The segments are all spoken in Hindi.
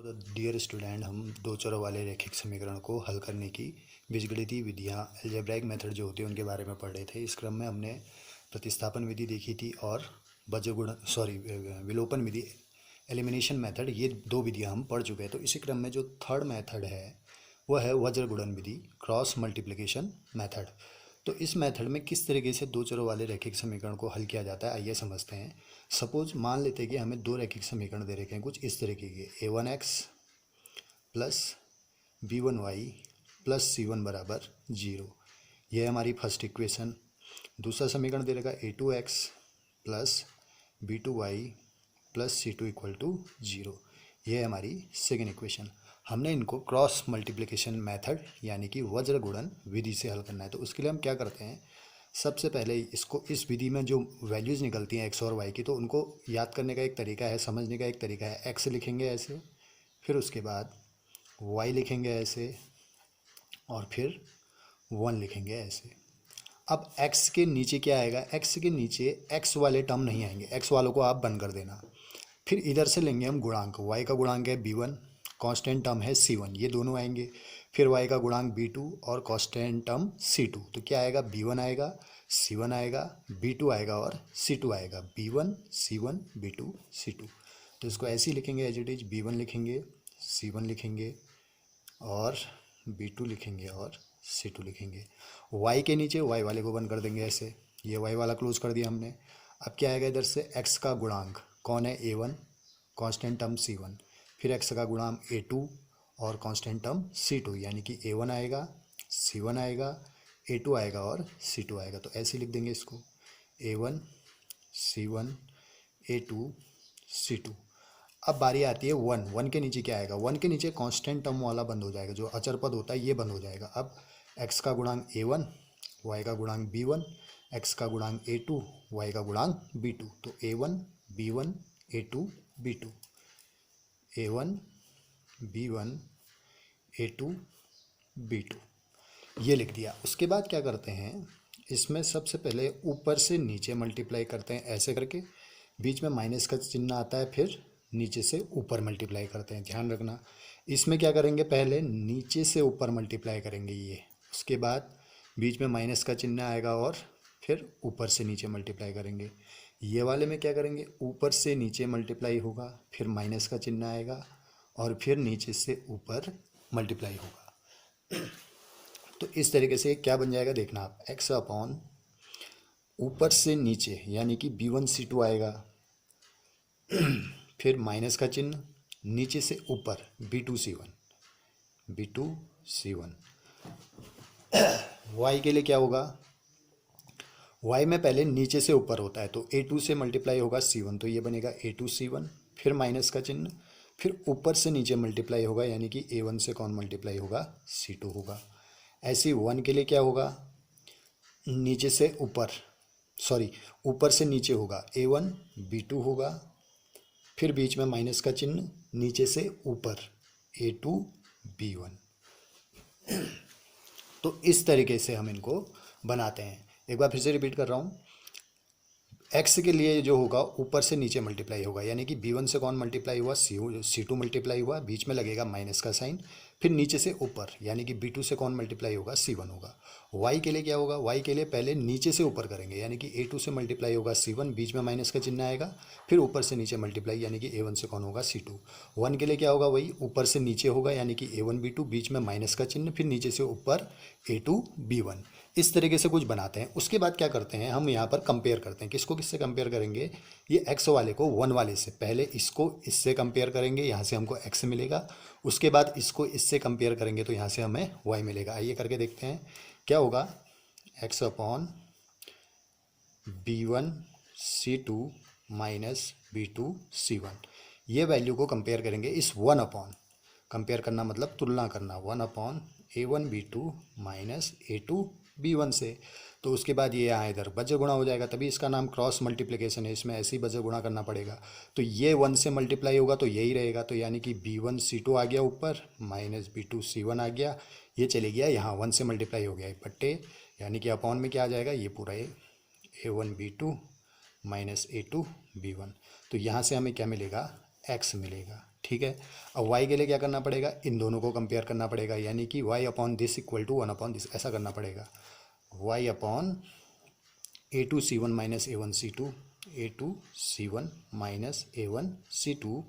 डियर स्टूडेंट, हम दो चरों वाले रैखिक समीकरण को हल करने की बीजगणितीय विधियाँ अलजेब्राइक मेथड जो होती है उनके बारे में पढ़ रहे थे। इस क्रम में हमने प्रतिस्थापन विधि देखी थी और विलोपन विधि एलिमिनेशन मेथड, ये दो विधियाँ हम पढ़ चुके हैं। तो इसी क्रम में जो थर्ड मेथड है वह है वज्र गुणन विधि, क्रॉस मल्टीप्लिकेशन मेथड। तो इस मेथड में किस तरीके से दो चरों वाले रैखिक समीकरण को हल किया जाता है, आइए समझते हैं। सपोज मान लेते हैं कि हमें दो रैखिक समीकरण दे रखे हैं कुछ इस तरीके के, a1x plus b1y plus c1 बराबर 0। यह है हमारी फर्स्ट इक्वेशन। दूसरा समीकरण दे रखा a2x plus b2y plus c2 equal to 0। यह है हमारी सेकेंड इक्वेशन। हमने इनको क्रॉस मल्टीप्लिकेशन मेथड यानी कि वज्र गुणन विधि से हल करना है। तो उसके लिए हम क्या करते हैं, सबसे पहले इसको, इस विधि में जो वैल्यूज़ निकलती हैं एक्स और वाई की, तो उनको याद करने का एक तरीका है, समझने का एक तरीका है। एक्स लिखेंगे ऐसे, फिर उसके बाद वाई लिखेंगे ऐसे, और फिर 1 लिखेंगे ऐसे। अब x के नीचे क्या आएगा, x के नीचे x वाले टर्म नहीं आएंगे, x वालों को आप बंद कर देना। फिर इधर से लेंगे हम गुणांक, y का गुणांक है b1, कांस्टेंट टर्म है c1, ये दोनों आएंगे। फिर y का गुणांक b2 और कांस्टेंट टर्म c2, तो क्या आएगा, b1 आएगा, c1 आएगा, b2 आएगा और c2 आएगा। b1 c1 b2 c2। तो इसको ऐसे ही लिखेंगे एज इट इज, b1 लिखेंगे, c1 लिखेंगे और b2 लिखेंगे और c2 लिखेंगे। y के नीचे y वाले को बंद कर देंगे ऐसे, ये y वाला क्लोज कर दिया हमने। अब क्या आएगा, इधर से x का गुणांक कौन है, a1, कांस्टेंट टर्म c1, फिर x का गुणांक a2 और कांस्टेंट टर्म c2, यानी कि a1 आएगा, c1 आएगा, a2 आएगा और c2 आएगा। तो ऐसे लिख देंगे इसको, a1 c1 a2 c2। अब बारी आती है 1 के नीचे क्या आएगा, 1 के नीचे कांस्टेंट टर्म वाला बंद हो जाएगा, जो अचर पद होता है ये बंद हो जाएगा। अब x का गुणांक a1, y का गुणांक b1, x का गुणांक a2, y का गुणांक b2। तो a1 b1 a2 b2, a1 b1 a2 b2, ये लिख दिया। उसके बाद क्या करते हैं, इसमें सबसे पहले ऊपर से नीचे मल्टीप्लाई करते हैं ऐसे करके, बीच में माइनस का चिन्ह आता है, फिर नीचे से ऊपर मल्टीप्लाई करते हैं। ध्यान रखना, इसमें क्या करेंगे, पहले नीचे से ऊपर मल्टीप्लाई करेंगे ये, उसके बाद बीच में माइनस का चिन्ह आएगा और फिर ऊपर से नीचे मल्टीप्लाई करेंगे। ये वाले में क्या करेंगे, ऊपर से नीचे मल्टीप्लाई होगा, फिर माइनस का चिन्ह आएगा और फिर नीचे से ऊपर मल्टीप्लाई होगा। तो इस तरीके से क्या बन जाएगा, देखना आप, x अपॉन ऊपर से नीचे यानी कि b1 c2 आएगा, फिर माइनस का चिन्ह, नीचे से ऊपर b2 c1। y के लिए क्या होगा, y में पहले नीचे से ऊपर होता है, तो a2 से मल्टीप्लाई होगा c1, तो ये बनेगा a2 c1, फिर माइनस का चिन्ह, फिर ऊपर से नीचे मल्टीप्लाई होगा, यानी कि a1 से कौन मल्टीप्लाई होगा, c2 होगा। ऐसे 1 के लिए क्या होगा, नीचे से ऊपर, ऊपर से नीचे होगा, a1 b2 होगा, फिर बीच में माइनस का चिन्ह, नीचे से ऊपर a2 b1। तो इस तरीके से हम इनको बनाते हैं। एक बार फिर से रिपीट कर रहा हूँ, x के लिए जो होगा ऊपर से नीचे मल्टीप्लाई होगा, यानी कि b1 से कौन मल्टीप्लाई हुआ, c2 मल्टीप्लाई हुआ, बीच में लगेगा माइनस का साइन, फिर नीचे से ऊपर यानी कि b2 से कौन मल्टीप्लाई होगा, c1 होगा। y के लिए क्या होगा, y के लिए पहले नीचे से ऊपर करेंगे, यानी कि a2 से मल्टीप्लाई होगा c1, बीच में माइनस का चिन्ह आएगा, फिर ऊपर से नीचे मल्टीप्लाई यानी कि a1 से कौन होगा, c2। 1 के लिए क्या होगा, वही ऊपर से नीचे होगा, यानी कि a1 b2, बीच में माइनस का चिन्ह, फिर नीचे से ऊपर a2 b1। इस तरीके से कुछ बनाते हैं। उसके बाद क्या करते हैं, हम यहाँ पर कंपेयर करते हैं। किसको किससे कंपेयर करेंगे, ये x वाले को 1 वाले से, पहले इसको इससे कंपेयर करेंगे, यहाँ से हमको x मिलेगा, उसके बाद इसको इससे कंपेयर करेंगे तो यहाँ से हमें y मिलेगा। आइए करके देखते हैं क्या होगा, x upon b1 c2 minus b2 c1, ये वैल्यू को कंपेयर करेंगे इस 1 अपॉन, कंपेयर करना मतलब तुलना करना, 1 upon a1 b2 minus a2 b1 से। तो उसके बाद ये यहाँ इधर वज्र गुणा हो जाएगा, तभी इसका नाम क्रॉस मल्टीप्लिकेशन है, इसमें ऐसे ही वज्र गुणा करना पड़ेगा। तो ये 1 से मल्टीप्लाई होगा तो यही रहेगा, तो यानी कि b1 c2 आ गया ऊपर, माइनस b2 c1 आ गया, ये चले गया यहाँ 1 से मल्टीप्लाई हो गया बट्टे, यानी कि अपॉन में क्या आ जाएगा, ये पूरा a1 b2 minus a2 b1। तो यहाँ से हमें क्या मिलेगा, x मिलेगा। ठीक है। अब y के लिए क्या करना पड़ेगा, इन दोनों को कंपेयर करना पड़ेगा, यानी कि y upon this equal to 1 upon this, ऐसा करना पड़ेगा। y upon A2C1 minus A1C2, A2C1 minus A1C2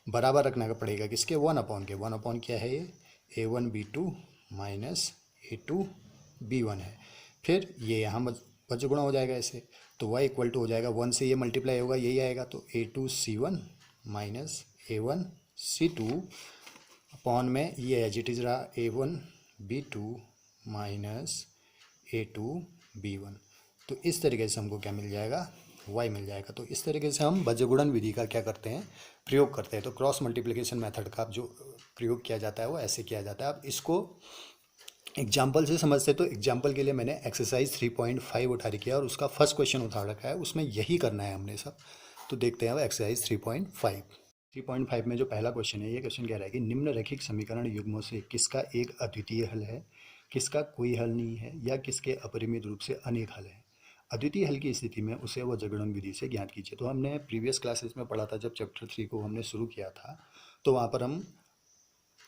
बराबर रखना पड़ेगा किसके, 1 अपॉन के। 1 अपॉन क्या है ये, A1B2 माइनस A2B1 है। फिर ये यहाँ बच गुणा हो जाएगा ऐसे, तो y इक्वल टू हो जाएगा 1 से ये मल्टीप्लाई होगा, यही आएगा, तो A2C1 माइनस A1C2 अपॉन में ये एज इट इज रहा A1B2 माइनस A2B1। तो इस तरीके से हमको क्या मिल जाएगा, y मिल जाएगा। तो इस तरीके से हम बीजगुणन विधि का क्या करते हैं, प्रयोग करते हैं। तो क्रॉस मल्टीप्लिकेशन मेथड का जो प्रयोग किया जाता है वो ऐसे किया जाता है। अब इसको एग्जाम्पल से समझते, तो एग्जाम्पल के लिए मैंने एक्सरसाइज 3.5 उठा रखी है और उसका फर्स्ट क्वेश्चन उठा रखा है, उसमें यही करना है हमने सब। तो देखते हैं अब एक्सरसाइज 3.5 में जो पहला क्वेश्चन है, ये क्वेश्चन कह रहा है कि निम्नलिखित समीकरण युग्मों से किसका एक अद्वितीय हल है, किसका कोई हल नहीं है, या किसके अपरिमित रूप से अनेक हल है। अद्वितीय हल की स्थिति में उसे वज्रगुणन विधि से ज्ञात कीजिए। तो हमने प्रीवियस क्लासेस में पढ़ा था, जब चैप्टर 3 को हमने शुरू किया था, तो वहाँ पर हम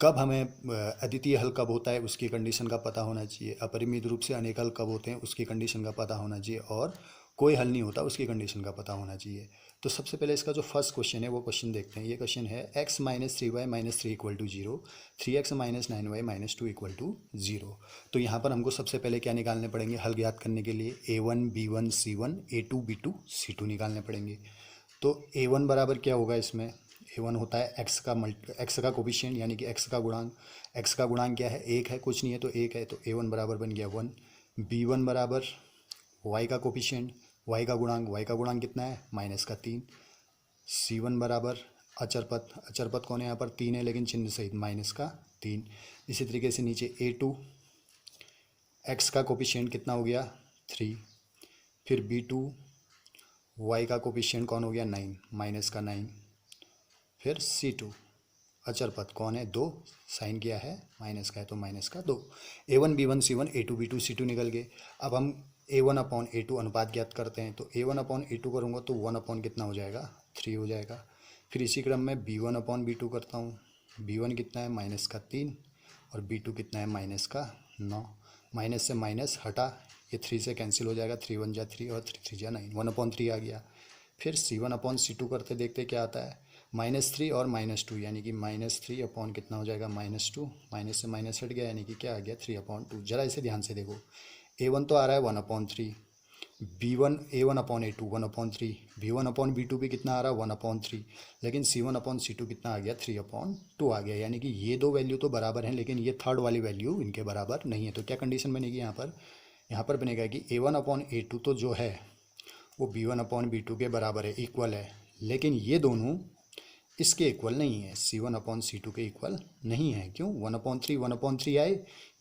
कब हमें अद्वितीय हल कब होता है उसकी कंडीशन का पता होना चाहिए, अपरिमित रूप से अनेक हल कब होते हैं उसकी कंडीशन का पता होना चाहिए, और कोई हल नहीं होता उसकी कंडीशन का पता होना चाहिए। तो सबसे पहले इसका जो फर्स्ट क्वेश्चन है वो क्वेश्चन देखते हैं। ये क्वेश्चन है x minus 3y minus 3 equal to 0, 3x minus 9y minus 2 equal to 0। तो यहाँ पर हमको सबसे पहले क्या निकालने पड़ेंगे, हल ज्ञात करने के लिए a1 b1 c1 a2 b2 c2 निकालने पड़ेंगे। तो a1 बराबर क्या होगा, इसमें a1 होता है x का कोफिशिएंट, यानी कि x का गुणांक। x का गुणांक क्या है, 1 है, कुछ नहीं है तो 1 है, तो a1 बराबर बन गया 1। b1 बराबर y का कोफिशिएंट, y का गुणांक कितना है, -3। c1 बराबर अचर पद कौन है यहाँ पर, 3 है, लेकिन चिन्ह सहित -3। इसी तरीके से नीचे a2, x का कोफिशिएंट कितना हो गया, 3। फिर b2, y का कोफिशिएंट कौन हो गया, 9, फिर c2 अचर पद कौन है, 2, साइन किया है माइनस का है तो -2। a1 b1 c1 a2 b2 c2 निकल गए। अब हम a1 अपॉन a2 अनुपात ज्ञात करते हैं। तो a1 अपॉन a2 करूँगा तो 1 अपॉन कितना हो जाएगा, 3 हो जाएगा। फिर इसी क्रम में b1 अपॉन b2 करता हूँ। b1 कितना है, -3, और b2 कितना है, -9। माइनस से माइनस हटा, ये 3 से कैंसिल हो जाएगा, 3 1 जा 3 और 3 3 जा 9, 1/3 आ गया। फिर c1 अपॉन c2 करते देखते क्या आता है, -3 और -2, यानी कि -3 अपॉन कितना हो जाएगा, -2। माइनस से माइनस हट गया, यानी कि क्या आ गया, 3/2। जरा इसे ध्यान से देखो, a1 तो आ रहा है 1/3, b1 a1 upon a2 1/3, b1 upon b2 भी कितना आ रहा है, 1/3, लेकिन c1 अपॉन c2 कितना आ गया, 3/2 आ गया। यानी कि ये दो वैल्यू तो बराबर हैं, लेकिन ये थर्ड वाली वैल्यू इनके बराबर नहीं है। तो क्या कंडीशन बनेगी यहाँ पर बनेगा कि a1 अपॉन a2 तो जो है वो b1 अपॉन b2 के बराबर है, इक्वल है, लेकिन ये दोनों इसके इक्वल नहीं है, c1 अपॉन c2 के इक्वल नहीं है। क्यों, 1/3 आए,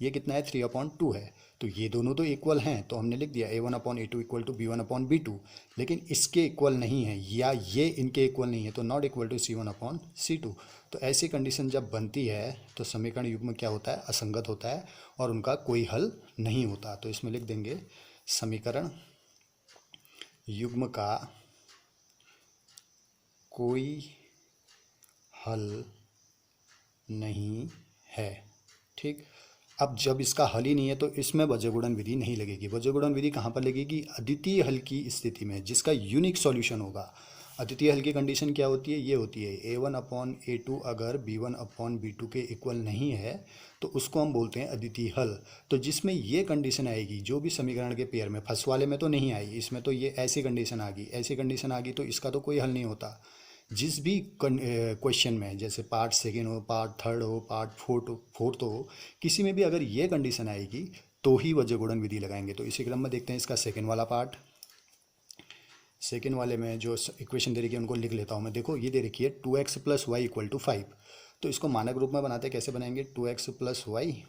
ये कितना है, 3/2 है, तो ये दोनों तो इक्वल हैं, तो हमने लिख दिया a1 upon a2 equal to b1 upon b2, लेकिन इसके इक्वल नहीं है, या ये इनके इक्वल नहीं है, तो not equal to c1 upon c2। तो ऐसी कंडीशन जब बनती है तो समीकरण युग्म क्या होता है, असंगत होता है, और उनका कोई हल नहीं होता। तो इसमें लिख देंगे समीकरण युग्म का कोई हल नहीं है। ठीक, अब जब इसका हल ही नहीं है तो इसमें बीजगुणन विधि नहीं लगेगी। बीजगुणन विधि कहाँ पर लगेगी, अद्वितीय हल की स्थिति में, जिसका यूनिक सॉल्यूशन होगा। अद्वितीय हल की कंडीशन क्या होती है, ये होती है a1 अपॉन a2 अगर b1 अपॉन b2 के इक्वल नहीं है तो उसको हम बोलते हैं अद्वितीय हल। तो जिसमें ये कंडीशन आएगी, जो भी समीकरण के पेयर में, फर्स्ट वाले में तो नहीं आई, इसमें तो ये ऐसी कंडीशन आ गई, ऐसी कंडीशन आ गई, तो इसका तो कोई हल नहीं होता। जिस भी क्वेश्चन में, जैसे पार्ट सेकेंड हो, पार्ट थर्ड हो, पार्ट फोर्थ हो, किसी में भी अगर ये कंडीशन आएगी तो ही बीजगुणन विधि लगाएंगे। तो इसी क्रम में देखते हैं इसका सेकेंड वाला पार्ट। सेकेंड वाले में जो इक्वेशन दे रखी है उनको लिख लेता हूँ मैं। देखो ये दे रखी है 2x plus Y equal to 5। तो इसको मानक रूप में बनाते हैं, कैसे बनाएंगे, 2x प्लस वाई,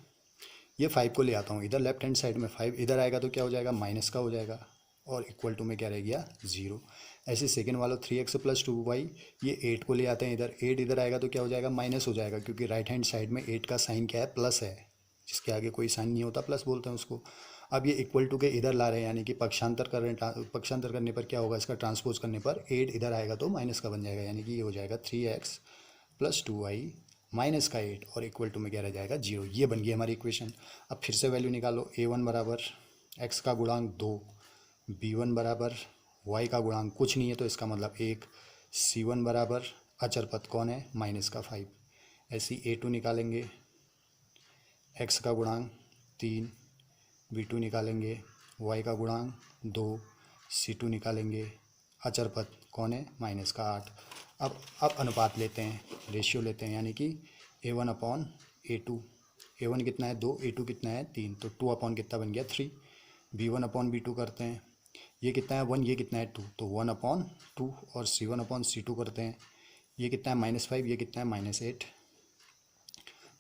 ये 5 को ले आता हूँ इधर, लेफ्ट हैंड साइड में 5 इधर आएगा तो क्या हो जाएगा, माइनस का हो जाएगा, और इक्वल टू में क्या रह गया, 0। ऐसे सेकेंड वाला 3x प्लस 2y, ये 8 को ले आते हैं इधर, 8 इधर आएगा तो क्या हो जाएगा, माइनस हो जाएगा, क्योंकि राइट हैंड साइड में 8 का साइन क्या है, प्लस है, जिसके आगे कोई साइन नहीं होता प्लस बोलते हैं उसको। अब ये इक्वल टू के इधर ला रहे हैं, यानी कि पक्षांतर कर रहे हैं, पक्षांतर करने पर क्या होगा, इसका ट्रांसपोज करने पर 8 इधर आएगा तो माइनस का बन जाएगा, यानी कि ये हो जाएगा 3x प्लस 2y माइनस का 8 और इक्वल टू में क्या रह जाएगा 0। ये बन गई हमारी इक्वेशन। अब फिर से वैल्यू निकालो। a1 बराबर x का गुणांक 2, b1 बराबर y का गुणांक कुछ नहीं है तो इसका मतलब 1, c1 बराबर अचर पद कौन है माइनस का 5। ऐसे ही a2 निकालेंगे, x का गुणांक 3, b2 निकालेंगे, y का गुणांक 2, c2 निकालेंगे, अचर पद कौन है माइनस का 8। अब अनुपात लेते हैं, रेशियो लेते हैं, यानी कि a1 अपॉन a2। a1 कितना है 2, a2 कितना है 3, तो 2 अपॉन कितना बन गया 3। b1 अपॉन b2 करते हैं, ये कितना है 1, ये कितना है 2, तो 1 अपॉन 2। और c1 अपॉन c2 करते हैं, ये कितना है -5, ये कितना है -8,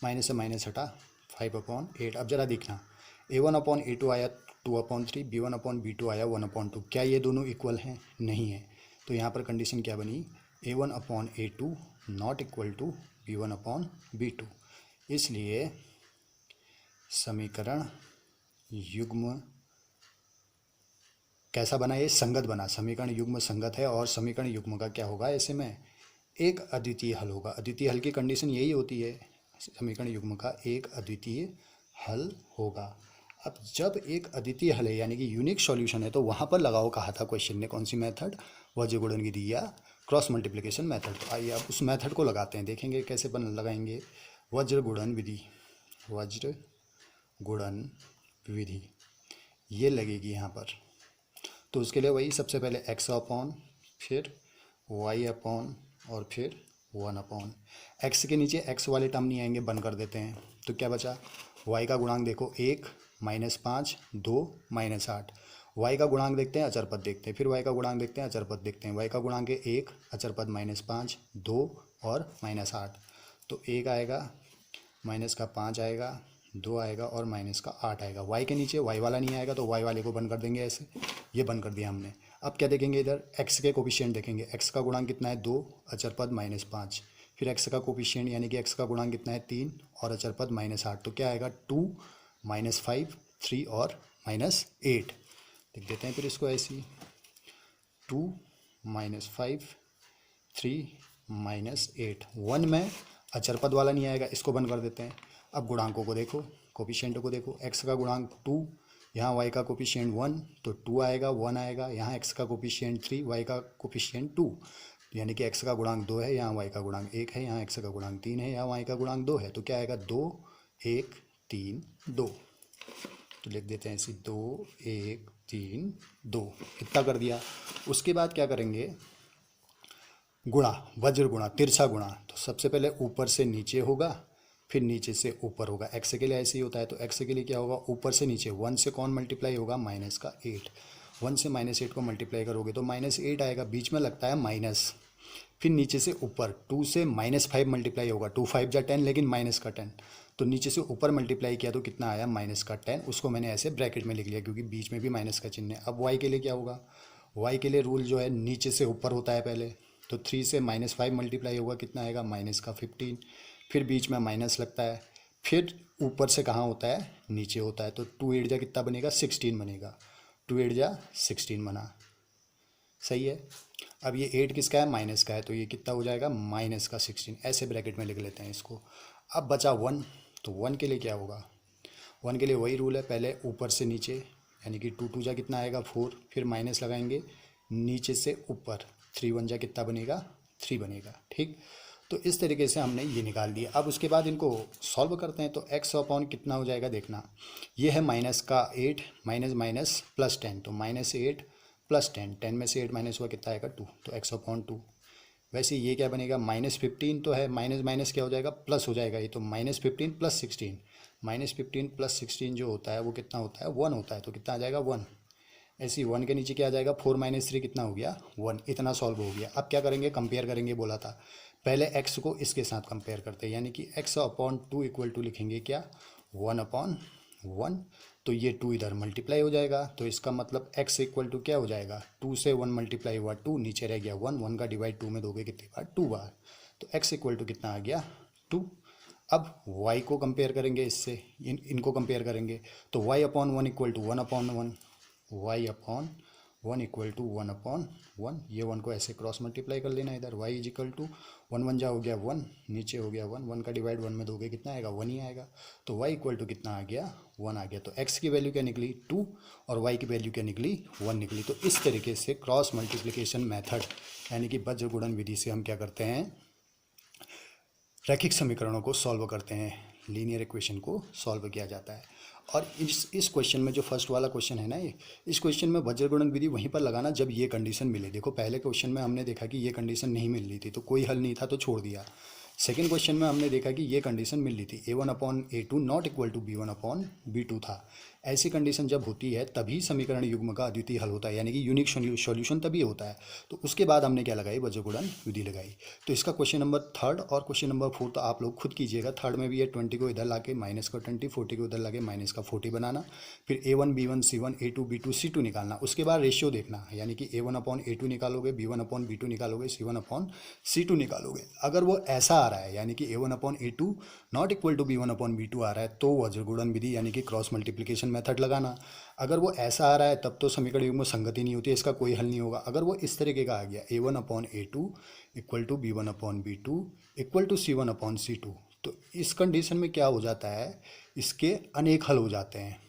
माइनस से माइनस हटा 5 अपॉन 8। अब जरा देखना, a1 अपॉन a2 आया 2 अपॉन 3, b1 अपॉन b2 आया 1 अपॉन 2। क्या ये दोनों इक्वल हैं? नहीं है। तो यहाँ पर कंडीशन क्या बनी, a1 upon a2 not equal to b1 upon b2। इसलिए समीकरण युग्म कैसा बना, ये संगत बना। समीकरण युग्म संगत है और समीकरण युग्म का क्या होगा, ऐसे में एक अद्वितीय हल होगा। अद्वितीय हल की कंडीशन यही होती है, समीकरण युग्म का एक अद्वितीय हल होगा। अब जब एक अद्वितीय हल है यानी कि यूनिक सॉल्यूशन है, तो वहाँ पर लगाओ कहा था क्वेश्चन ने, कौन सी मेथड, वज्र गुणन विधि या क्रॉस मल्टीप्लिकेशन मेथड। तो आइए अब उस मेथड को लगाते हैं, देखेंगे कैसे लगाएंगे। वज्र गुणन विधि, वज्र गुणन विधि ये लगेगी यहाँ पर। तो उसके लिए वही, सबसे पहले x अपॉन, फिर y अपॉन और फिर 1 अपॉन। x के नीचे x वाले टर्म नहीं आएंगे, बंद कर देते हैं। तो क्या बचा, y का गुणांक देखो 1, -5, 2, -8। y का गुणांक देखते हैं, अचर पद देखते हैं, फिर y का गुणांक देखते हैं, अचर पद देखते हैं। y का गुणांक है 1, अचर पद -5, 2 और -8। तो 1 आएगा, माइनस का 5 आएगा, 2 आएगा और माइनस का 8 आएगा। y के नीचे y वाला नहीं आएगा, तो y वाले को बंद कर देंगे ऐसे। ये बंद कर दिया हमने। अब क्या देखेंगे, इधर x के कोफिशिएंट देखेंगे। x का गुणांक कितना है 2, अचर पद -5। फिर x का कोफिशिएंट यानी कि x का गुणांक कितना है 3 और अचर पद -8। तो क्या आएगा 2, -5, 3 और -8। लिख देते हैं फिर इसको ऐसे ही, 2, -5, 3, -8। 1 में अचर पद वाला नहीं आएगा, इसको बंद कर देते हैं। अब गुणांकों को देखो, कोफिशिएंट को देखो। x का गुणांक 2, यहाँ y का कोफिशिएंट 1, तो 2 आएगा, 1 आएगा। यहाँ x का कोफिशिएंट 3, y का कोफिशिएंट 2, यानी कि x का गुणांक 2 है, यहाँ y का गुणांक 1 है, यहाँ x का गुणांक 3 है, यहाँ y का गुणांक 2 है। तो क्या आएगा 2, 1, 3, 2। तो लिख देते हैं ऐसे 2, 1, 3, 2। इतना कर दिया। उसके बाद क्या करेंगे, गुणा, वज्र गुणा, तिरछा गुणा। तो सबसे पहले ऊपर से नीचे होगा, फिर नीचे से ऊपर होगा। x के लिए ऐसे ही होता है। तो x के लिए क्या होगा, ऊपर से नीचे 1 से कौन मल्टीप्लाई होगा, माइनस का 8। 1 से -8 को मल्टीप्लाई करोगे तो -8 आएगा, बीच में लगता है माइनस। फिर नीचे से ऊपर 2 से -5 मल्टीप्लाई होगा, 2 5 जा 10, लेकिन माइनस का 10। तो नीचे से ऊपर मल्टीप्लाई किया तो कितना आया, माइनस का 10। उसको मैंने ऐसे ब्रैकेट में लिख लिया क्योंकि बीच में भी माइनस का चिन्ह है। अब y के लिए क्या होगा, y के लिए रूल जो है नीचे से ऊपर होता है पहले। तो 3 से -5 मल्टीप्लाई होगा, कितना आएगा, माइनस का 15। फिर बीच में माइनस लगता है, फिर ऊपर से कहाँ होता है, नीचे होता है। तो 2 8 जा कितना बनेगा, 16 बनेगा। 2 8 जा 16 बना, सही है। अब ये 8 किसका है, माइनस का है, तो ये कितना हो जाएगा, माइनस का 16। ऐसे ब्रैकेट में लिख लेते हैं इसको। अब बचा 1, तो 1 के लिए क्या होगा, 1 के लिए वही रूल है, पहले ऊपर से नीचे, यानी कि 2 2 जा कितना आएगा 4, फिर माइनस लगाएंगे नीचे से ऊपर, 3 1 जा कितना बनेगा, 3 बनेगा। ठीक, तो इस तरीके से हमने ये निकाल दिया। अब उसके बाद इनको सॉल्व करते हैं। तो x अपॉन कितना हो जाएगा, देखना, ये है माइनस का 8, माइनस माइनस प्लस 10, तो -8 + 10, 10 में से 8 माइनस हुआ, कितना आएगा 2, तो x अपॉन 2। वैसे ये क्या बनेगा, -15 तो है, माइनस माइनस क्या हो जाएगा, प्लस हो जाएगा। ये तो -15 + 16, -15 + 16 जो होता है वो कितना होता है, 1 होता है। तो कितना आ जाएगा 1। ऐसे ही 1 के नीचे क्या आ जाएगा, 4 - 3 कितना हो गया, 1। इतना सॉल्व हो गया। अब क्या करेंगे, कंपेयर करेंगे, बोला था पहले x को इसके साथ कंपेयर करते हैं, यानी कि x अपॉन 2 इक्वल टू लिखेंगे क्या, 1 अपॉन 1। तो ये 2 इधर मल्टीप्लाई हो जाएगा, तो इसका मतलब x इक्वल टू क्या हो जाएगा, 2 से 1 मल्टीप्लाई हुआ 2, नीचे रह गया 1, 1 का डिवाइड 2 में दोगे कितनी बार, 2 बार। तो x इक्वल टू कितना आ गया, 2। अब y को कंपेयर करेंगे इससे, इनको कंपेयर करेंगे। तो y upon 1 equal to 1 upon 1, y upon 1 equal to 1/1, ये 1 को ऐसे क्रॉस मल्टीप्लाई कर लेना इधर, y इज इक्वल टू 1 1 जा हो गया 1, नीचे हो गया 1, 1 का डिवाइड 1 में दोगे कितना आएगा, 1 ही आएगा। तो y इक्वल टू कितना आ गया, 1 आ गया। तो x की वैल्यू क्या निकली 2 और y की वैल्यू क्या निकली 1 निकली। तो इस तरीके से क्रॉस मल्टीप्लिकेशन मेथड यानी कि वज्र गुणन विधि से हम क्या करते हैं, रैखिक समीकरणों को सॉल्व करते हैं, लीनियर इक्वेशन को सॉल्व किया जाता है। और इस क्वेश्चन में जो फर्स्ट वाला क्वेश्चन है ना, ये इस क्वेश्चन में वज्र गुणन विधि वहीं पर लगाना जब ये कंडीशन मिले। देखो पहले क्वेश्चन में हमने देखा कि ये कंडीशन नहीं मिल रही थी तो कोई हल नहीं था तो छोड़ दिया। सेकेंड क्वेश्चन में हमने देखा कि ये कंडीशन मिल रही थी, a1/a2 not equal to b1/b2 था। ऐसी कंडीशन जब होती है तभी समीकरण युग्म का अद्वितीय हल होता है, यानी कि यूनिक सॉल्यूशन तभी होता है। तो उसके बाद हमने क्या लगाई, वज्र गुणन विधि लगाई। तो इसका क्वेश्चन नंबर 3 और क्वेश्चन नंबर 4 तो आप लोग खुद कीजिएगा। थर्ड में भी ये 20 को इधर लाके माइनस का 20, 40 को इधर लाके माइनस का 40 बनाना, फिर a1 b1 c1 a2 b2 c2 निकालना। उसके बाद रेशियो देखना, यानी कि a1/a2 निकालोगे, b1/b2 निकालोगे, c1/c2 निकालोगे। अगर वो ऐसा आ रहा है यानी कि a1/a2 not equal to b1/b2 आ रहा है तो वज्र गुणन विधि यानी कि क्रॉस मल्टीप्लिकेशन मेथड लगाना। अगर वो ऐसा आ रहा है तब तो समीकरण युग्म में संगति नहीं होती है, इसका कोई हल नहीं होगा। अगर वो इस तरीके का आ गया a1/a2 equal to b1/b2 equal to c1/c2, तो इस कंडीशन में क्या हो जाता है, इसके अनेक हल हो जाते हैं,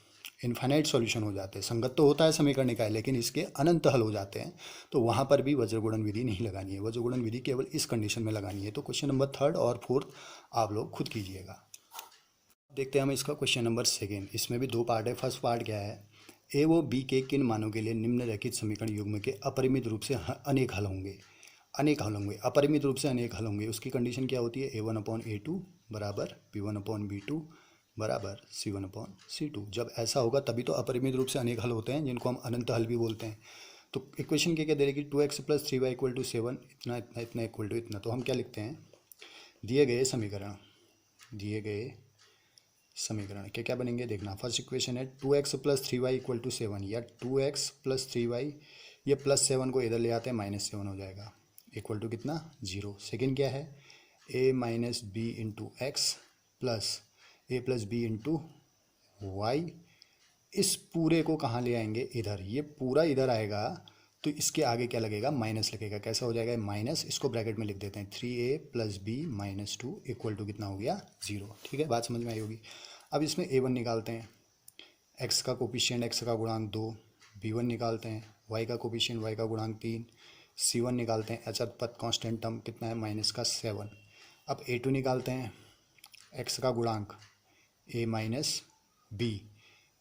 इनफाइनाइट सॉल्यूशन हो जाते हैं। संगत तो होता है समीकरण का, लेकिन इसके अनंत हल हो जाते हैं। तो वहाँ पर भी वज्र गुणन विधि नहीं लगानी है, वज्र गुणन विधि केवल इस कंडीशन में लगानी है। तो क्वेश्चन नंबर 3 और 4 आप लोग खुद कीजिएगा। देखते हैं हम इसका क्वेश्चन नंबर 2। इसमें भी 2 पार्ट है। फर्स्ट पार्ट क्या है, ए व बी के किन मानों के लिए निम्नलिखित समीकरण युग्म के अपरिमित रूप से अनेक हल होंगे, अनेक हल होंगे, अपरिमित रूप से अनेक हल होंगे। उसकी कंडीशन क्या होती है, a1/a2 बराबर b1/b2 बराबर c1/c2। जब ऐसा होगा तभी तो अपरिमित रूप से अनेक हल होते हैं, जिनको हम अनंत हल भी बोलते हैं। तो इक्वेशन क्या क्या दे रही है कि 2x + 3y इक्वल टू 7, इतना इतना इतना इक्वल टू इतना। तो हम क्या लिखते हैं, दिए गए समीकरण क्या क्या बनेंगे देखना। फर्स्ट इक्वेशन है 2x + 3y इक्वल टू 7, या 2x + 3y, ये +7 को इधर ले आते हैं, -7 हो जाएगा, इक्वल टू कितना 0। सेकेंड क्या है, a - b into x plus a + b into y. इस पूरे को कहाँ ले आएंगे, इधर, ये पूरा इधर आएगा तो इसके आगे क्या लगेगा, माइनस लगेगा। कैसा हो जाएगा माइनस, इसको ब्रैकेट में लिख देते हैं, 3a + b - 2 इक्वल टू कितना हो गया 0। ठीक है, बात समझ में आई होगी। अब इसमें a1 निकालते हैं, x का कोफिशिएंट x का गुणांक 2, b1 निकालते हैं, y का कोफिशिएंट y का गुणांक 3, c1 निकालते हैं, अचर पद कांस्टेंट टर्म कितना है -7। अब a2 निकालते हैं, x का गुणांक a - b,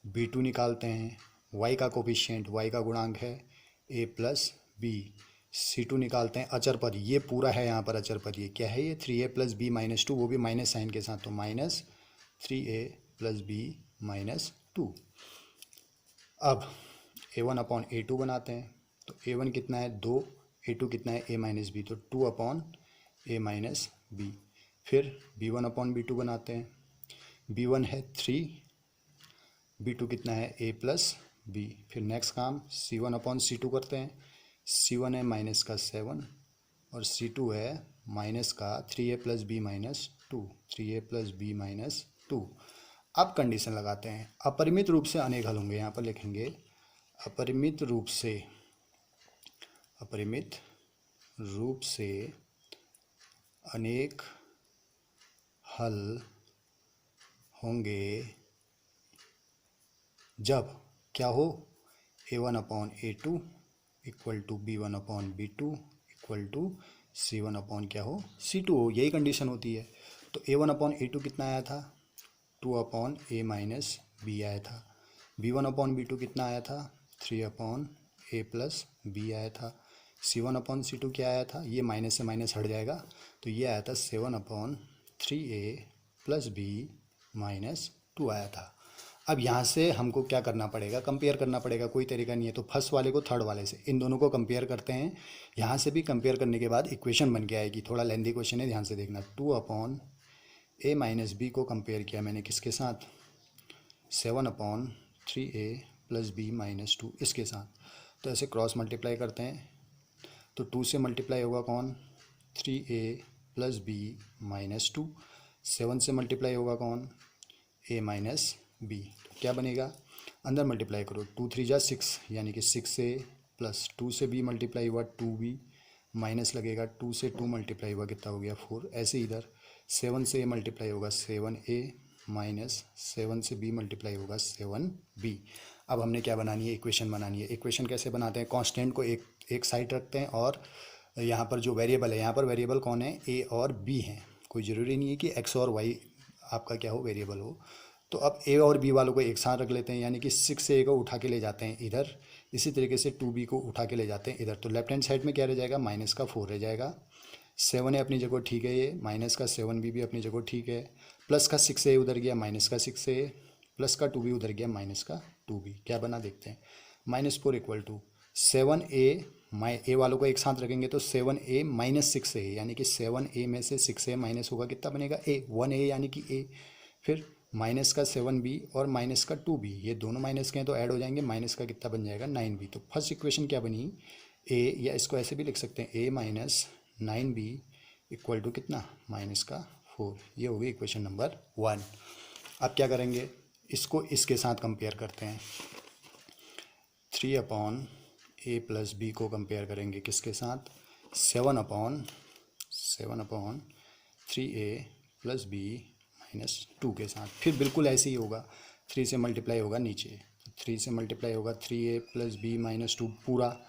b2 निकालते हैं, y का कोफिशिएंट y का गुणांक है a + b, c2 निकालते हैं, अचर पद ये पूरा है यहाँ पर अचर पद, ये क्या है, ये 3a + b - 2, वो भी माइनस साइन के साथ, तो -3a + b - 2। अब a1/a2 बनाते हैं, तो a1 कितना है 2, a2 कितना है a - b, तो 2/a - b। फिर b1/b2 बनाते हैं, b1 है 3, b2 कितना है a + b। फिर नेक्स्ट काम c1/c2 करते हैं, c1 है -7 और c2 है -3a + b - 2, 3a + b - 2। अब कंडीशन लगाते हैं, अपरिमित रूप से अनेक हल होंगे, यहाँ पर लिखेंगे अपरिमित रूप से अनेक हल होंगे जब क्या हो, a1/a2 equal to b1/b2 equal to c1/ क्या हो c2 हो, यही कंडीशन होती है। तो a1/a2 कितना आया था, 2/a - b आया था, b1/b2 कितना आया था, 3/a + b आया था, c1/c2 क्या आया था, ये माइनस से माइनस हट जाएगा, तो ये आया था 7/3a + b - 2 आया था। अब यहाँ से हमको क्या करना पड़ेगा, कंपेयर करना पड़ेगा, कोई तरीका नहीं है। तो फर्स्ट वाले को थर्ड वाले से, इन दोनों को कंपेयर करते हैं। यहाँ से भी कंपेयर करने के बाद इक्वेशन बन के आएगी, थोड़ा लेंदी क्वेश्चन है, ध्यान से देखना। 2/a - b को कंपेयर किया मैंने किसके साथ, 7/3a + b - 2 इसके साथ। तो ऐसे क्रॉस मल्टीप्लाई करते हैं, तो 2 से मल्टीप्लाई होगा कौन, 3a + b - 2, 7 से मल्टीप्लाई होगा कौन, a - b। क्या बनेगा, अंदर मल्टीप्लाई करो, 2 3 जा 6, यानी कि 6a प्लस 2 से b मल्टीप्लाई हुआ 2b माइनस लगेगा 2 से 2 मल्टीप्लाई हुआ कितना हो गया 4। ऐसे इधर 7 से a मल्टीप्लाई होगा 7a माइनस 7 से b मल्टीप्लाई होगा 7b। अब हमने क्या बनानी है, इक्वेशन बनानी है। इक्वेशन कैसे बनाते हैं, कांस्टेंट को एक साइड रखते हैं और यहाँ पर जो वेरिएबल है, यहाँ पर वेरिएबल कौन है, a और b हैं। कोई ज़रूरी नहीं है कि x और y आपका क्या हो, वेरिएबल हो। तो अब a और b वालों को एक साथ रख लेते हैं, यानी कि 6a को उठा के ले जाते हैं इधर, इसी तरीके से 2b को उठा के ले जाते हैं इधर। तो लेफ्ट हैंड साइड में क्या रह जाएगा, माइनस का 4 रह जाएगा। 7a अपनी जगह ठीक है, ये माइनस का 7b भी अपनी जगह ठीक है, प्लस का 6a उधर गया, माइनस का 6a, प्लस का 2b उधर गया, माइनस का 2b। क्या बना देखते हैं, -4 इक्वल टू 7a, ए वालों को एक साथ रखेंगे तो 7a माइनस 6a, यानी कि 7a में से 6a माइनस होगा कितना बनेगा, a 1a यानी कि a। फिर माइनस का 7b और माइनस का 2b, ये दोनों माइनस के हैं तो ऐड हो जाएंगे, माइनस का कितना बन जाएगा 9b। तो फर्स्ट इक्वेशन क्या बनी, a, या इसको ऐसे भी लिख सकते हैं a minus 9b equal to कितना, माइनस का 4। ये होगी इक्वेशन नंबर 1। अब क्या करेंगे, इसको इसके साथ कंपेयर करते हैं। 3/a प्लस b को कंपेयर करेंगे किसके साथ, 7/3a प्लस b माइनस 2 के साथ। फिर बिल्कुल ऐसे ही होगा, 3 से मल्टीप्लाई होगा नीचे, 3 से मल्टीप्लाई होगा 3a प्लस b माइनस 2 पूरा,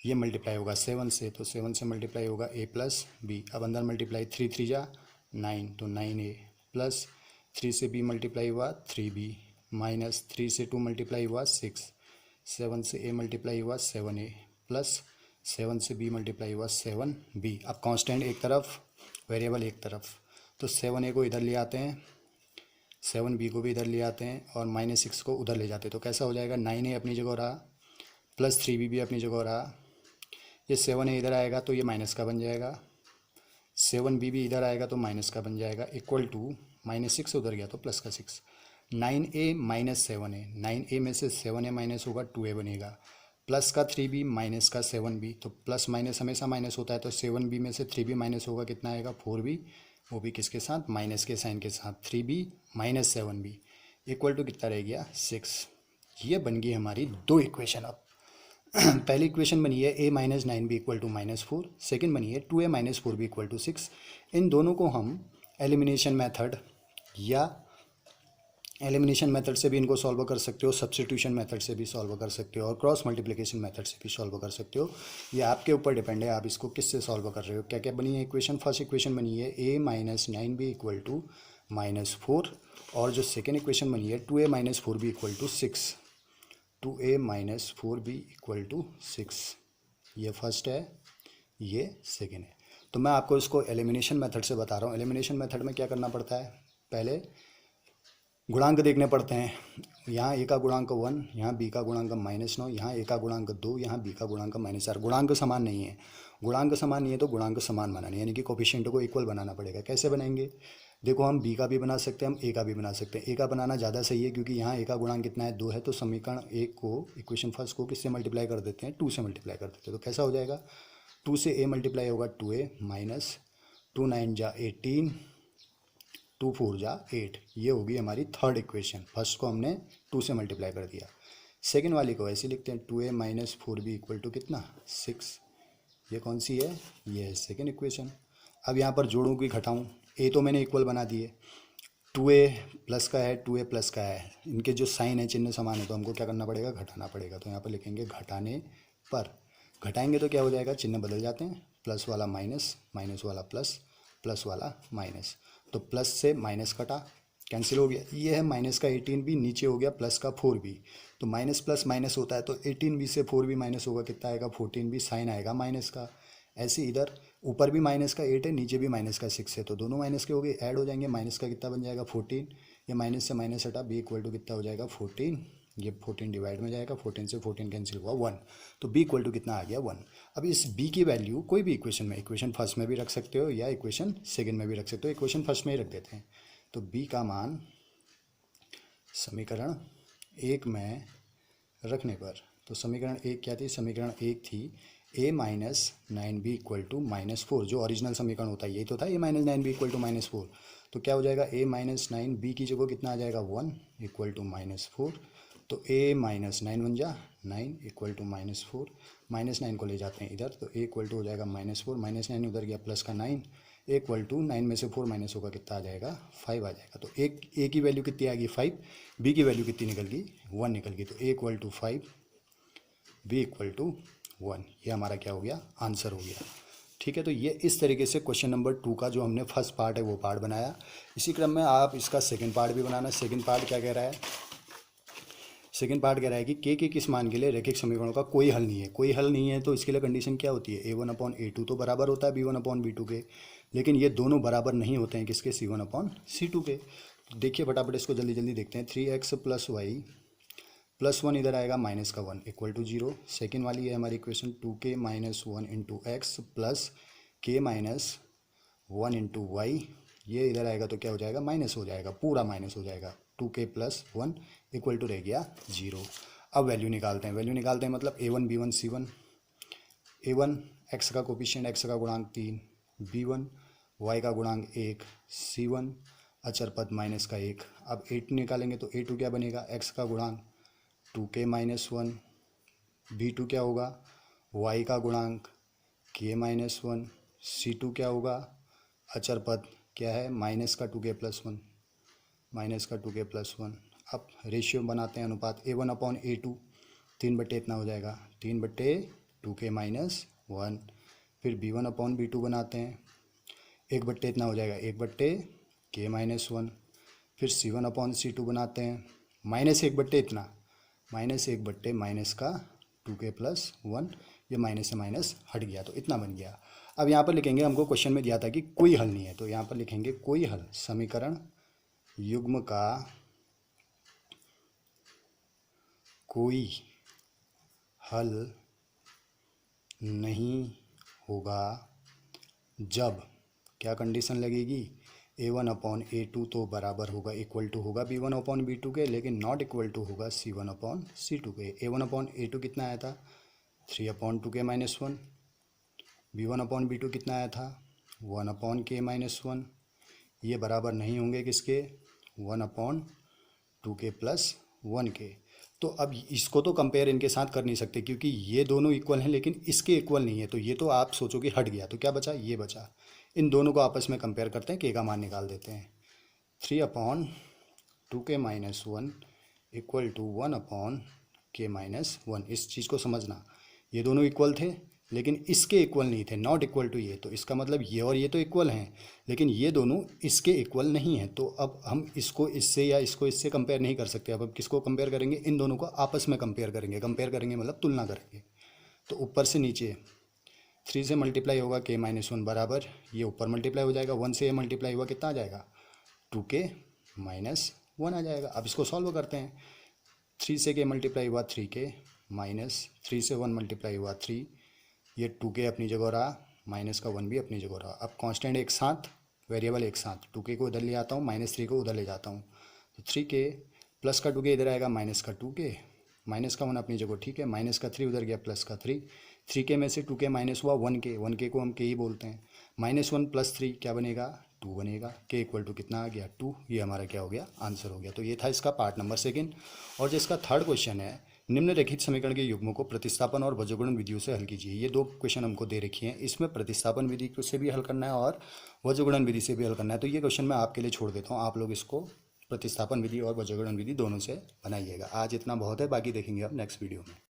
ये मल्टीप्लाई होगा 7 से, तो 7 से मल्टीप्लाई होगा a प्लस b। अब अंदर मल्टीप्लाई 3 3 जा 9, तो 9a प्लस 3 से b मल्टीप्लाई हुआ 3b माइनस 3 से 2 मल्टीप्लाई हुआ 6, 7 से a मल्टीप्लाई हुआ 7a प्लस 7 से b मल्टीप्लाई हुआ 7b। अब कांस्टेंट एक तरफ, वेरिएबल एक तरफ, तो 7a को इधर ले आते हैं, 7b को भी इधर ले आते हैं और -6 को उधर ले जाते हैं। तो कैसा हो जाएगा, 9a अपनी जगह रहा प्लस 3b भी अपनी जगह रहा, ये 7a इधर आएगा तो ये माइनस का बन जाएगा, 7b भी इधर आएगा तो माइनस का बन जाएगा, इक्वल टू -6 उधर गया तो प्लस का 6। 9a माइनस 7a, 9a में से 7a माइनस होगा 2a बनेगा, प्लस का 3b माइनस का 7b, तो प्लस माइनस हमेशा माइनस होता है, तो 7b में से 3b माइनस होगा कितना आएगा 4b, वो भी किसके साथ, माइनस के साइन के साथ, 3b minus 7b equal to कितना रह गया 6। ये बन गई हमारी दो इक्वेशन। अब पहली इक्वेशन बनी है a minus 9b equal to -4, second बनी है 2a minus 4b equal to 6। इन दोनों को हम एलिमिनेशन मेथड या एलिमिनेशन मेथड से भी इनको सॉल्व कर सकते हो, सब्स्टिट्यूशन मेथड से भी सॉल्व कर सकते हो और क्रॉस मल्टीप्लिकेशन मेथड से भी सॉल्व कर सकते हो। ये आपके ऊपर डिपेंड है, आप इसको किससे सॉल्व कर रहे हो। क्या क्या बनी है इक्वेशन, फर्स्ट इक्वेशन बनी है a minus 9b equal to -4, और जो सेकेंड इक्वेशन बनी है 2a minus 4b equal to 6, 2a minus 4b equal to 6। ये फर्स्ट है, ये सेकेंड है। तो मैं आपको इसको एलिमिनेशन मेथड से बता रहा हूँ। एलिमिनेशन मेथड में क्या करना पड़ता है, पहले गुणांक देखने पड़ते हैं। यहाँ a का गुणांक 1, यहाँ b का गुणांक -9, यहाँ a का गुणांक 2, यहाँ b का गुणांक -4। गुणांक समान नहीं है, गुणांक समान नहीं है तो गुणांक समान बनाने, यानी कि कोफिशिएंट को इक्वल बनाना पड़ेगा। कैसे बनाएंगे, देखो हम b का भी बना सकते हैं, हम a का भी बना सकते हैं। a का बनाना ज़्यादा सही है क्योंकि यहाँ a का गुणांक कितना है 2 है, तो समीकरण 1 को, इक्वेशन फर्स्ट को किससे मल्टीप्लाई कर देते हैं, 2 से मल्टीप्लाई कर देते हैं। तो कैसा हो जाएगा, 2 से a मल्टीप्लाई होगा 2a माइनस 2 9 जा 18, 2 4 जा 8। ये होगी हमारी थर्ड इक्वेशन। फर्स्ट को हमने 2 से मल्टीप्लाई कर दिया, सेकेंड वाली को ऐसे लिखते हैं 2a minus 4b equal to कितना 6। ये कौन सी है, ये है सेकेंड इक्वेशन। अब यहाँ पर जोड़ूँ कि घटाऊँ, a तो मैंने इक्वल बना दिए, 2a प्लस का है 2a प्लस का है, इनके जो साइन है चिन्ह समान है, तो हमको क्या करना पड़ेगा, घटाना पड़ेगा। तो यहाँ पर लिखेंगे घटाने पर, घटाएंगे तो क्या हो जाएगा, चिन्ह बदल जाते हैं, प्लस वाला माइनस, माइनस वाला प्लस, प्लस वाला माइनस, तो प्लस से माइनस कटा, कैंसिल हो गया। ये है माइनस का 18b, नीचे हो गया प्लस का 4b, तो माइनस प्लस माइनस होता है, तो 18b से 4b माइनस होगा कितना आएगा 14b, साइन आएगा माइनस का। ऐसे इधर ऊपर भी माइनस का 8 है, नीचे भी माइनस का 6 है, तो दोनों माइनस के हो गए, ऐड हो जाएंगे, माइनस का कितना बन जाएगा 14, ये माइनस से माइनस हटा, b इक्वल टू कितना हो जाएगा 14, ये 14 डिवाइड में जाएगा, 14 से 14 कैंसिल हुआ 1, तो b इक्वल टू कितना आ गया 1। अब इस b की वैल्यू कोई भी इक्वेशन में, इक्वेशन फर्स्ट में भी रख सकते हो या इक्वेशन सेकंड में भी रख सकते हो, इक्वेशन फर्स्ट में ही रख देते हैं। तो b का मान समीकरण 1 में रखने पर, तो समीकरण 1 क्या थी, समीकरण 1 थी a minus 9b equal to -4, जो ओरिजिनल समीकरण होता है यही तो था, a minus 9b equal to -4। तो क्या हो जाएगा, a माइनस 9b की जगह कितना आ जाएगा 1 इक्वल टू -4। तो a माइनस 9 बन जा 9 इक्वल टू -4, -9 को ले जाते हैं इधर, तो a इक्वल टू हो जाएगा -4, -9 उधर गया प्लस का 9, a इक्वल टू 9 में से 4 माइनस होगा कितना आ जाएगा 5 आ जाएगा। तो a की वैल्यू कितनी आ गई 5, b की वैल्यू कितनी निकल गई 1 निकल गई। तो a equal to 5, b equal to 1, ये हमारा क्या हो गया आंसर हो गया। ठीक है, तो ये इस तरीके से क्वेश्चन नंबर 2 का जो हमने फर्स्ट पार्ट है वो पार्ट बनाया। इसी क्रम में आप इसका सेकंड पार्ट भी बनाना। सेकंड पार्ट क्या कह रहा है, सेकंड पार्ट कह रहा है कि के किस मान के लिए रैखिक समीकरणों का कोई हल नहीं है। कोई हल नहीं है तो इसके लिए कंडीशन क्या होती है, a1/a2 तो बराबर होता है b1/b2 के, लेकिन ये दोनों बराबर नहीं होते हैं किसके, c1/c2 के। तो देखिए फटाफट इसको जल्दी जल्दी देखते हैं। 3x + y + 1 इधर आएगा -1 इक्वल टू 0। सेकेंड वाली है हमारी equation 2k - 1 × x + k - 1 × y, ये इधर आएगा तो क्या हो जाएगा माइनस हो जाएगा, पूरा माइनस हो जाएगा। 2k + 1 इक्वल टू रह गया 0। अब वैल्यू निकालते हैं, वैल्यू निकालते हैं मतलब a1 b1 c1, a1 x का कोफिशिएंट x का गुणांक 3, b1 y का गुणांक 1, c1 अचर पद माइनस का 1। अब a2 निकालेंगे तो a2 क्या बनेगा, x का गुणांक 2k - 1, b2 क्या होगा y का गुणांक k - 1, c2 क्या होगा अचर पद क्या है माइनस का 2k + 1, माइनस का 2k + 1। अब रेशियो बनाते हैं अनुपात, a1/a2 3/, इतना हो जाएगा 3/2k - 1। फिर b1/b2 बनाते हैं 1/, इतना हो जाएगा 1/k - 1। फिर c1/c2 बनाते हैं -1/, इतना -1/, माइनस का 2k + 1, ये माइनस से माइनस हट गया तो इतना बन गया। अब यहाँ पर लिखेंगे, हमको क्वेश्चन में दिया था कि कोई हल नहीं है, तो यहाँ पर लिखेंगे कोई हल, समीकरण युग्म का कोई हल नहीं होगा जब क्या कंडीशन लगेगी, a1/a2 तो बराबर होगा इक्वल टू होगा b1/b2 के, लेकिन नॉट इक्वल टू होगा c1/c2 के। a1/a2 कितना आया था 3/2k - 1, b1/b2 कितना आया था 1/k - 1, ये बराबर नहीं होंगे किसके 1/2k + 1 के। तो अब इसको तो कंपेयर इनके साथ कर नहीं सकते क्योंकि ये दोनों इक्वल हैं, लेकिन इसके इक्वल नहीं है, तो ये तो आप सोचो कि हट गया, तो क्या बचा, ये बचा। इन दोनों को आपस में कंपेयर करते हैं, के का मान निकाल देते हैं। 3/2k - 1 equal to 1/k - 1। इस चीज़ को समझना, ये दोनों इक्वल थे लेकिन इसके इक्वल नहीं थे, नॉट इक्वल टू ये, तो इसका मतलब ये और ये तो इक्वल हैं लेकिन ये दोनों इसके इक्वल नहीं हैं। तो अब हम इसको इससे या इसको इससे कंपेयर नहीं कर सकते। अब किसको कंपेयर करेंगे, इन दोनों को आपस में कंपेयर करेंगे। कंपेयर करेंगे मतलब तुलना करेंगे। तो ऊपर से नीचे 3 से मल्टीप्लाई होगा k - 1 बराबर, ये ऊपर मल्टीप्लाई हो जाएगा, 1 से ये मल्टीप्लाई हुआ कितना आ जाएगा 2k - 1 आ जाएगा। अब इसको सॉल्व करते हैं, 3 से k मल्टीप्लाई हुआ 3k माइनस 3 से 1 मल्टीप्लाई हुआ 3, ये 2k अपनी जगह रहा, माइनस का 1 भी अपनी जगह रहा। अब कांस्टेंट एक साथ, वेरिएबल एक साथ, 2k को इधर ले आता हूँ, -3 को उधर ले जाता हूँ, तो 3k प्लस का 2k इधर आएगा, माइनस का 2k, माइनस का 1 अपनी जगह, ठीक है, माइनस का 3 उधर गया, प्लस का 3, 3k में से 2k माइनस हुआ 1k, 1k को हम k ही बोलते हैं, -1 + 3 क्या बनेगा 2 बनेगा, k इक्वल टू कितना आ गया 2, ये हमारा क्या हो गया आंसर हो गया। तो ये था इसका पार्ट नंबर सेकंड। और जिसका थर्ड क्वेश्चन है, निम्नलिखित समीकरण के युग्मों को प्रतिस्थापन और वज्रगुणन विधियों से हल कीजिए। ये दो क्वेश्चन हमको दे रखी हैं, इसमें प्रतिस्थापन विधि से भी हल करना है और वज्रगुणन विधि से भी हल करना है। तो ये क्वेश्चन मैं आपके लिए छोड़ देता हूँ, आप लोग इसको प्रतिस्थापन विधि और वज्रगुणन विधि दोनों से बनाइएगा। आज इतना बहुत है, बाकी देखेंगे आप नेक्स्ट वीडियो में।